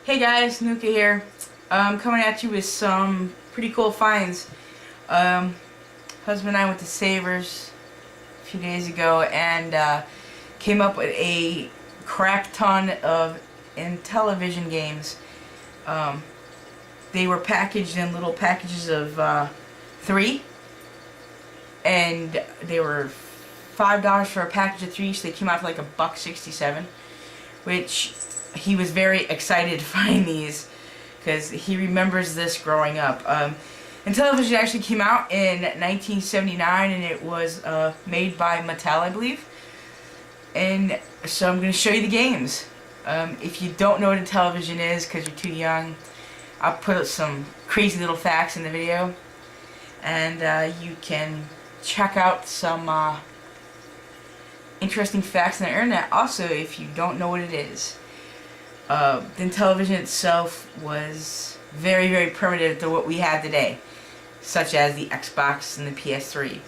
Hey guys, Nuka here. Coming at you with some pretty cool finds. Husband and I went to Savers a few days ago and came up with a crap ton of Intellivision games. They were packaged in little packages of 3, and they were $5 for a package of 3, so they came out for like $1.67, which he was very excited to find these because he remembers this growing up. Intellivision actually came out in 1979, and it was made by Mattel, I believe. And so I'm going to show you the games. If you don't know what Intellivision is because you're too young, I'll put some crazy little facts in the video, and you can check out some interesting facts on the internet also if you don't know what it is. The Intellivision itself was very, very primitive to what we have today, such as the Xbox and the PS3.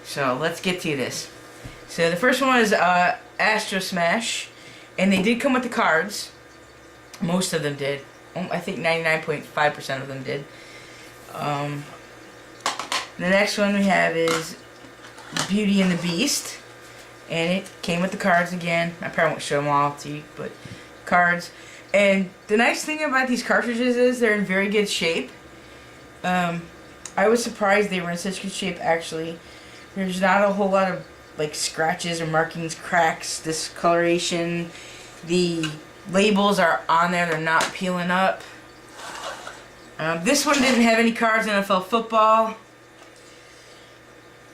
So let's get to this. So the first one was Astro Smash, and they did come with the cards. Most of them did. I think 99.5% of them did. The next one we have is Beauty and the Beast, and it came with the cards again. I probably won't show them all to you, but cards. And the nice thing about these cartridges is they're in very good shape. I was surprised they were in such good shape, actually. There's not a whole lot of like scratches or markings, cracks, discoloration. The labels are on there, they're not peeling up. This one didn't have any cards, NFL football.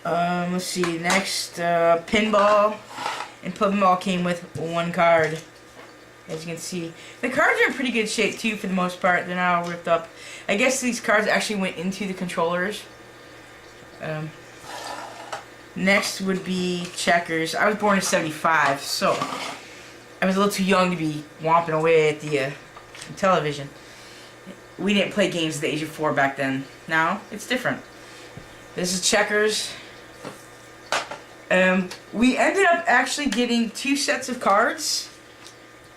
Let's see, next, pinball and pinball came with 1 card. As you can see, the cards are in pretty good shape too for the most part. They're not all ripped up. I guess these cards actually went into the controllers. Next would be checkers. I was born in '75, so I was a little too young to be whomping away at the television. We didn't play games at the age of 4 back then. Now it's different. This is checkers. We ended up actually getting 2 sets of cards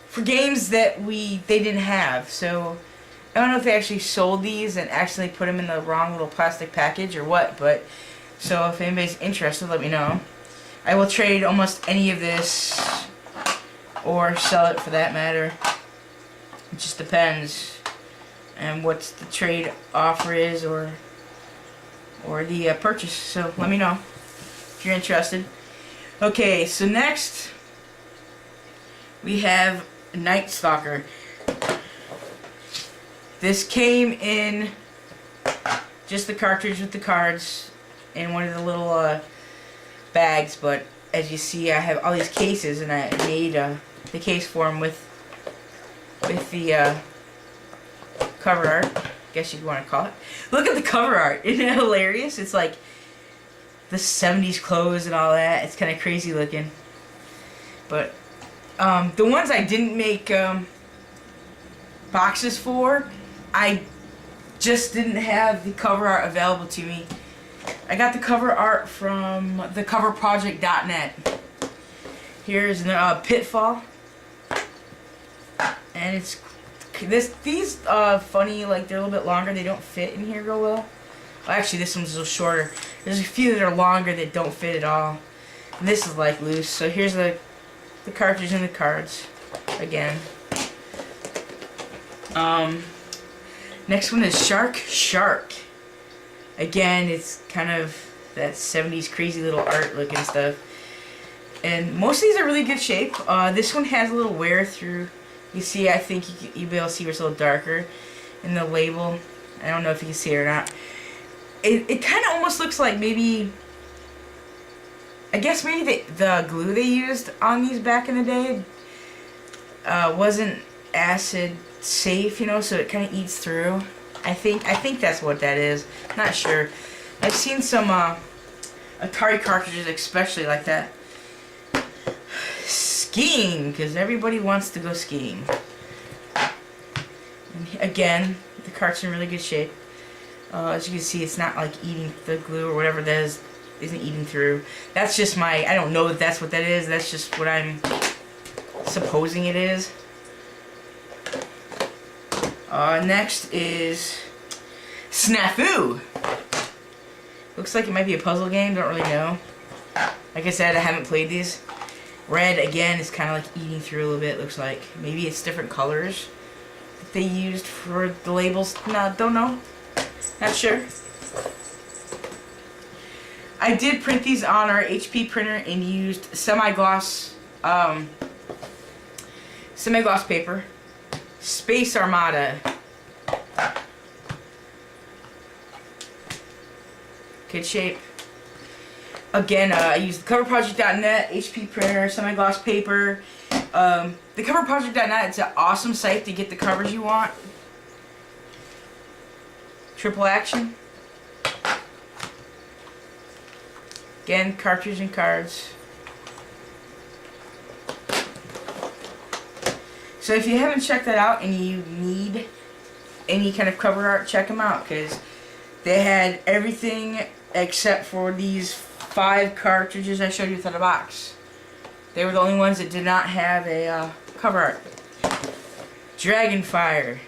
for games that they didn't have. So I don't know if they actually sold these and accidentally put them in the wrong little plastic package or what, but so if anybody's interested, let me know. I will trade almost any of this or sell it for that matter. It just depends on what the trade offer is or the purchase. So let me know if you're interested. Okay, so next we have Night Stalker. This came in just the cartridge with the cards in one of the little bags, but as you see, I have all these cases, and I made the case for them with the cover art, I guess you'd want to call it. Look at the cover art. Isn't it hilarious? It's like the 70s clothes and all that. It's kind of crazy looking. But the ones I didn't make boxes for, I just didn't have the cover art available to me. I got the cover art from thecoverproject.net. Here's the Pitfall, and it's these funny, like they're a little bit longer. They don't fit in here real well. Actually, this one's a little shorter. There's a few that are longer that don't fit at all, and this is like loose. So here's the cartridge and the cards again. Next one is Shark. Again, it's kind of that 70s crazy little art looking stuff. And most of these are really good shape. This one has a little wear through. You see, I think you'll be able to see where it's a little darker in the label. I don't know if you can see it or not. It kind of almost looks like maybe, I guess maybe the glue they used on these back in the day wasn't acid safe, you know, so it kind of eats through. I think that's what that is. Not sure. I've seen some Atari cartridges especially like that. Skiing, because everybody wants to go skiing. And again, the cart's in really good shape. As you can see, it's not like eating the glue or whatever that is, isn't eating through. That's just my, I don't know if that's what that is. That's just what I'm supposing it is. Next is Snafu. Looks like it might be a puzzle game, don't really know. Like I said, I haven't played these. Red, again, is kind of like eating through a little bit, looks like. Maybe it's different colors that they used for the labels. No, don't know. Not sure. I did print these on our HP printer and used semi-gloss paper. Space Armada. Good shape. Again, I used thecoverproject.net, HP printer, semi-gloss paper. Thecoverproject.net, it's an awesome site to get the covers you want. Triple action. Again, cartridge and cards. So if you haven't checked that out and you need any kind of cover art, check them out, because they had everything except for these 5 cartridges I showed you within the box. They were the only ones that did not have a cover art. Dragonfire.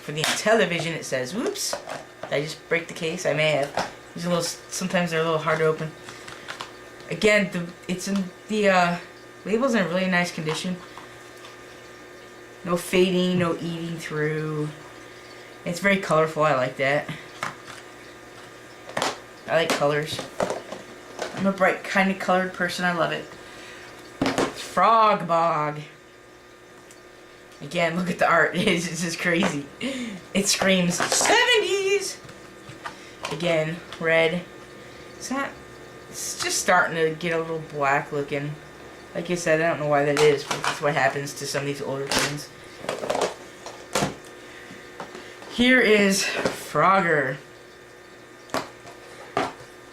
For the Intellivision, it says. Whoops. Did I just break the case? I may have. These are a little, sometimes they're a little hard to open. Again, the label's in a really nice condition. No fading, no eating through. It's very colorful. I like that. I like colors. I'm a bright kind of colored person. I love it. Frog Bog. Again, look at the art. It's just crazy. It screams 70s. Again, red. It's just starting to get a little black looking. Like I said, I don't know why that is, but that's what happens to some of these older things. Here is Frogger.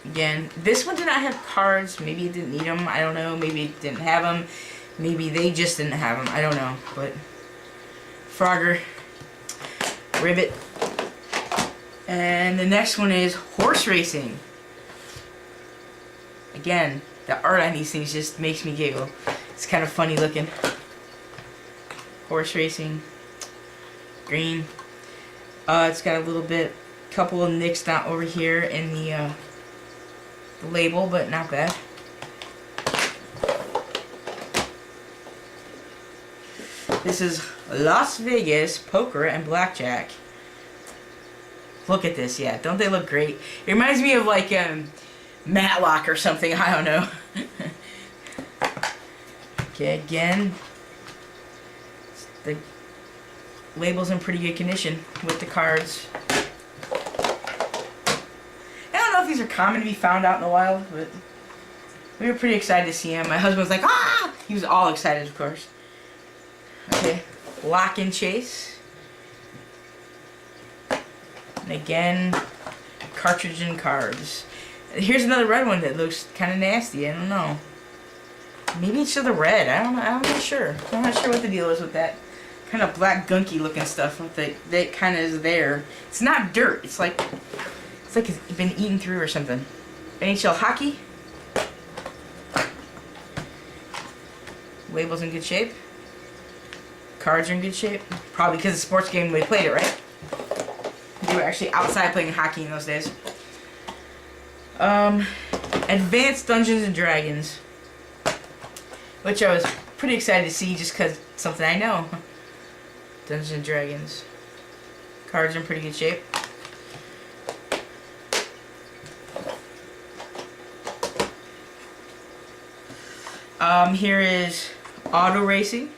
Again, this one did not have cards. Maybe it didn't need them. I don't know. Maybe it didn't have them. Maybe they just didn't have them. I don't know. But Frogger. Ribbit. And the next one is Horse Racing. Again, the art on these things just makes me giggle. It's kind of funny looking. Horse Racing. Green. It's got a little bit, couple of nicks down over here in the label, but not bad. This is Las Vegas Poker and Blackjack. Look at this, yeah. Don't they look great? It reminds me of like Matlock or something. I don't know. Okay, again, the label's in pretty good condition with the cards. I don't know if these are common to be found out in the wild, but we were pretty excited to see them. My husband was like, ah! He was all excited, of course. Okay, Lock and Chase. And again, cartridge and cards. Here's another red one that looks kind of nasty. I don't know. Maybe it's just the red. I'm not sure. I'm not sure what the deal is with that kind of black gunky looking stuff that kind of is there. It's not dirt. It's like it's been eaten through or something. NHL hockey. Label's in good shape. Cards are in good shape. Probably because it's a sports game we played it, right? They were actually outside playing hockey in those days. Advanced Dungeons and Dragons, which I was pretty excited to see just because it's something I know. Dungeons and Dragons. Cards are in pretty good shape. Here is Auto Racing.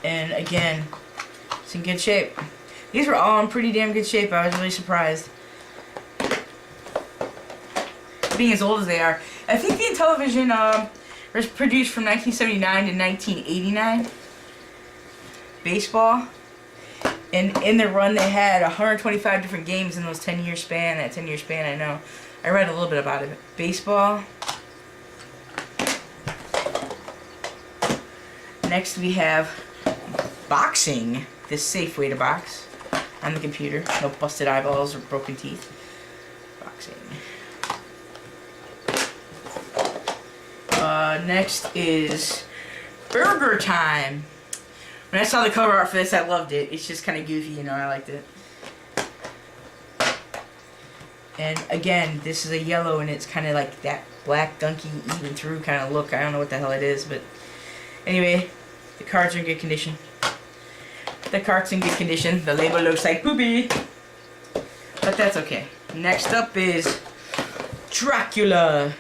And again, it's in good shape. These were all in pretty damn good shape. I was really surprised. Being as old as they are. I think the Intellivision was produced from 1979 to 1989. Baseball. And in their run they had 125 different games in those 10-year span. That 10-year span, I know. I read a little bit about it. Baseball. Next we have boxing. This safe way to box on the computer. No busted eyeballs or broken teeth. Boxing. Next is Burger Time. When I saw the cover art for this, I loved it. It's just kind of goofy, you know, I liked it. And again, this is a yellow, and it's kind of like that black donkey eating through kind of look. I don't know what the hell it is, but anyway, the cards are in good condition. The card's in good condition. The label looks like poopy, but that's okay. Next up is Dracula.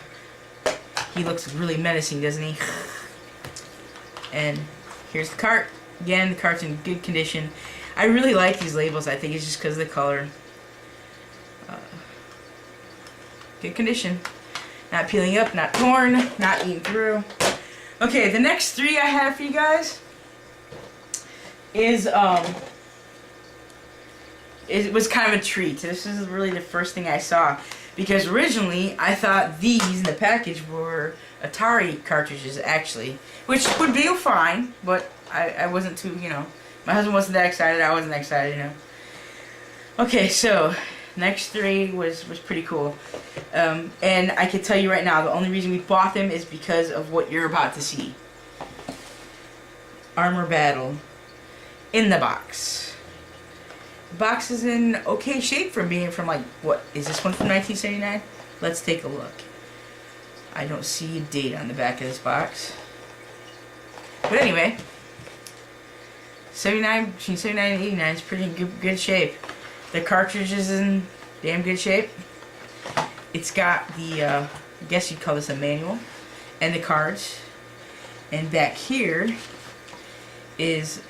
He looks really menacing, doesn't he? And here's the cart. Again, the cart's in good condition. I really like these labels. I think it's just because of the color. Good condition. Not peeling up, not torn, not eaten through. Okay, the next three I have for you guys is it was kind of a treat. This is really the first thing I saw, because originally I thought these in the package were Atari cartridges actually, which would be fine, but I wasn't too, you know, my husband wasn't that excited, I wasn't that excited, you know. Okay, so next three was pretty cool. And I can tell you right now, the only reason we bought them is because of what you're about to see. Armor Battle in the box. The box is in okay shape for being from, like, what is this one from 1979? Let's take a look. I don't see a date on the back of this box. But anyway, 79, between 79 and 89 is pretty good shape. The cartridge is in damn good shape. It's got the, I guess you'd call this a manual, and the cards. And back here is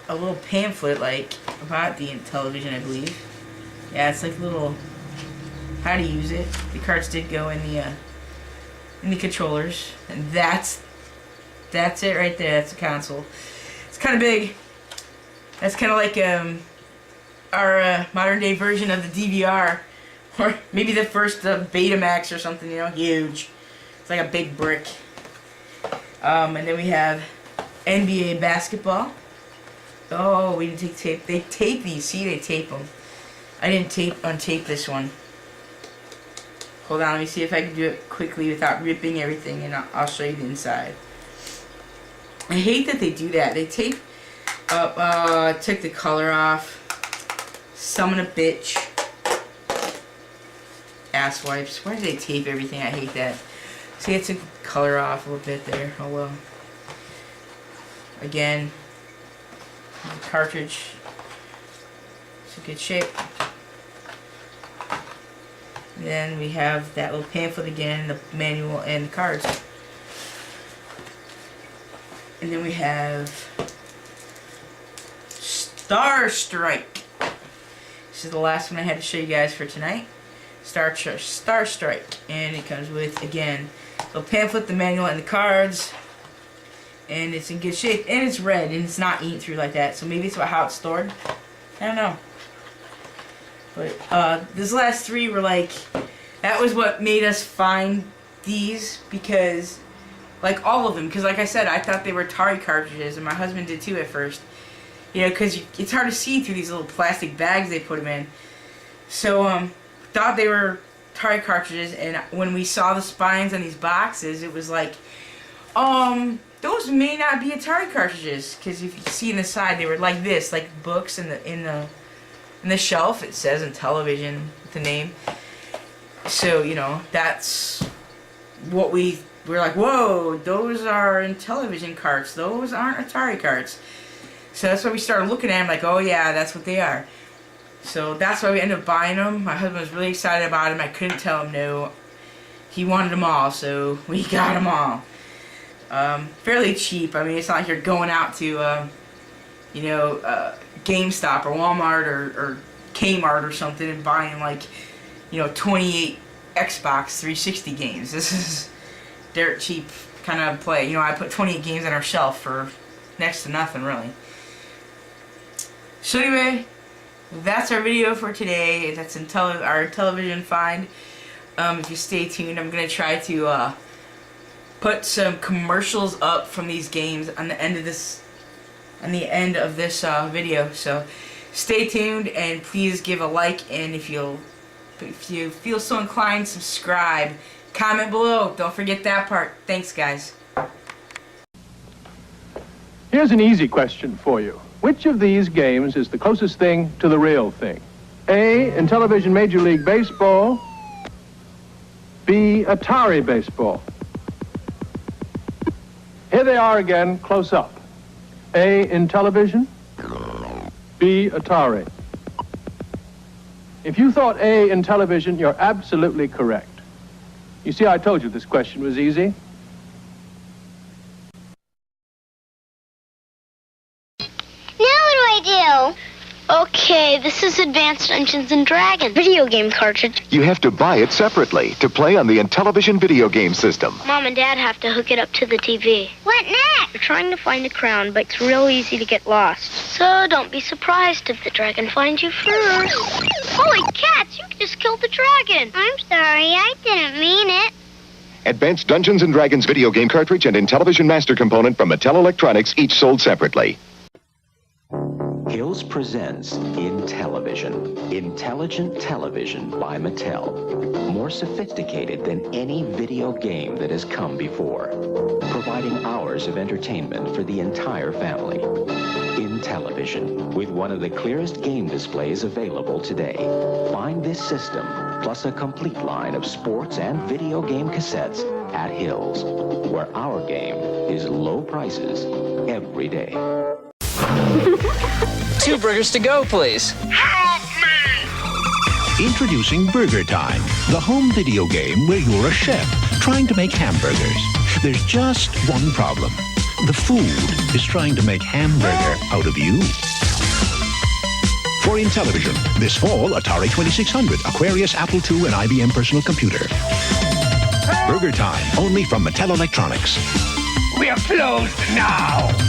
a little pamphlet, like, about the Intellivision, I believe. Yeah, it's like a little, how to use it. The cards did go in the controllers. And that's it right there. That's the console. It's kind of big. That's kind of like, our modern day version of the DVR, or maybe the first Betamax or something, you know, huge. It's like a big brick. And then we have NBA basketball. Oh, we didn't take tape. They tape these. See, they tape them. I didn't untape this one. Hold on, let me see if I can do it quickly without ripping everything, and I'll show you the inside. I hate that they do that. They tape up, took the color off. Summon a bitch. Ass wipes. Why do they tape everything? I hate that. See, it took the color off a little bit there. Oh well. Again, the cartridge. It's in good shape. Then we have that little pamphlet again, the manual and the cards. And then we have Star Strike. This is the last one I had to show you guys for tonight. Star Strike. And it comes with, again, the pamphlet, the manual, and the cards. And it's in good shape. And it's red, and it's not eaten through like that. So maybe it's about how it's stored. I don't know. But these last three were like, that was what made us find these, because, like, all of them. Because like I said, I thought they were Atari cartridges, and my husband did too at first. You know, because it's hard to see through these little plastic bags they put them in. So, thought they were Atari cartridges, and when we saw the spines on these boxes, it was like, those may not be Atari cartridges, because if you see in the side, they were like this, like books in the shelf. It says Intellivision, the name. So, you know, that's what we're like, whoa, those are Intellivision carts. Those aren't Atari carts. So that's why we started looking at them like, oh yeah, that's what they are. So that's why we ended up buying them. My husband was really excited about them. I couldn't tell him no. He wanted them all, so we got them all. Fairly cheap. I mean, it's not like you're going out to, you know, GameStop or Walmart or Kmart or something and buying, like, you know, 28 Xbox 360 games. This is dirt cheap kind of play. You know, I put 28 games on our shelf for next to nothing, really. So anyway, that's our video for today. That's our Intellivision find. If you stay tuned, I'm going to try to put some commercials up from these games on the end of this video. So stay tuned, and please give a like, and if you feel so inclined, subscribe. Comment below. Don't forget that part. Thanks, guys. Here's an easy question for you. Which of these games is the closest thing to the real thing? A, Intellivision Major League Baseball. B, Atari Baseball. Here they are again, close up. A, Intellivision. B, Atari. If you thought A, Intellivision, you're absolutely correct. You see, I told you this question was easy. Okay, this is Advanced Dungeons and Dragons video game cartridge. You have to buy it separately to play on the Intellivision video game system. Mom and Dad have to hook it up to the TV. What next? We're trying to find a crown, but it's real easy to get lost. So don't be surprised if the dragon finds you first. Holy cats, you just killed the dragon. I'm sorry, I didn't mean it. Advanced Dungeons and Dragons video game cartridge and Intellivision master component from Mattel Electronics, each sold separately. Hills presents Intellivision, intelligent television by Mattel. More sophisticated than any video game that has come before, providing hours of entertainment for the entire family. Intellivision, with one of the clearest game displays available today. Find this system, plus a complete line of sports and video game cassettes at Hills, where our game is low prices every day. 2 burgers to go, please. Help me! Introducing Burger Time, the home video game where you're a chef trying to make hamburgers. There's just one problem. The food is trying to make hamburger out of you. For Intellivision, this fall, Atari 2600, Aquarius, Apple II, and IBM personal computer. Burger Time, only from Mattel Electronics. We are closed now!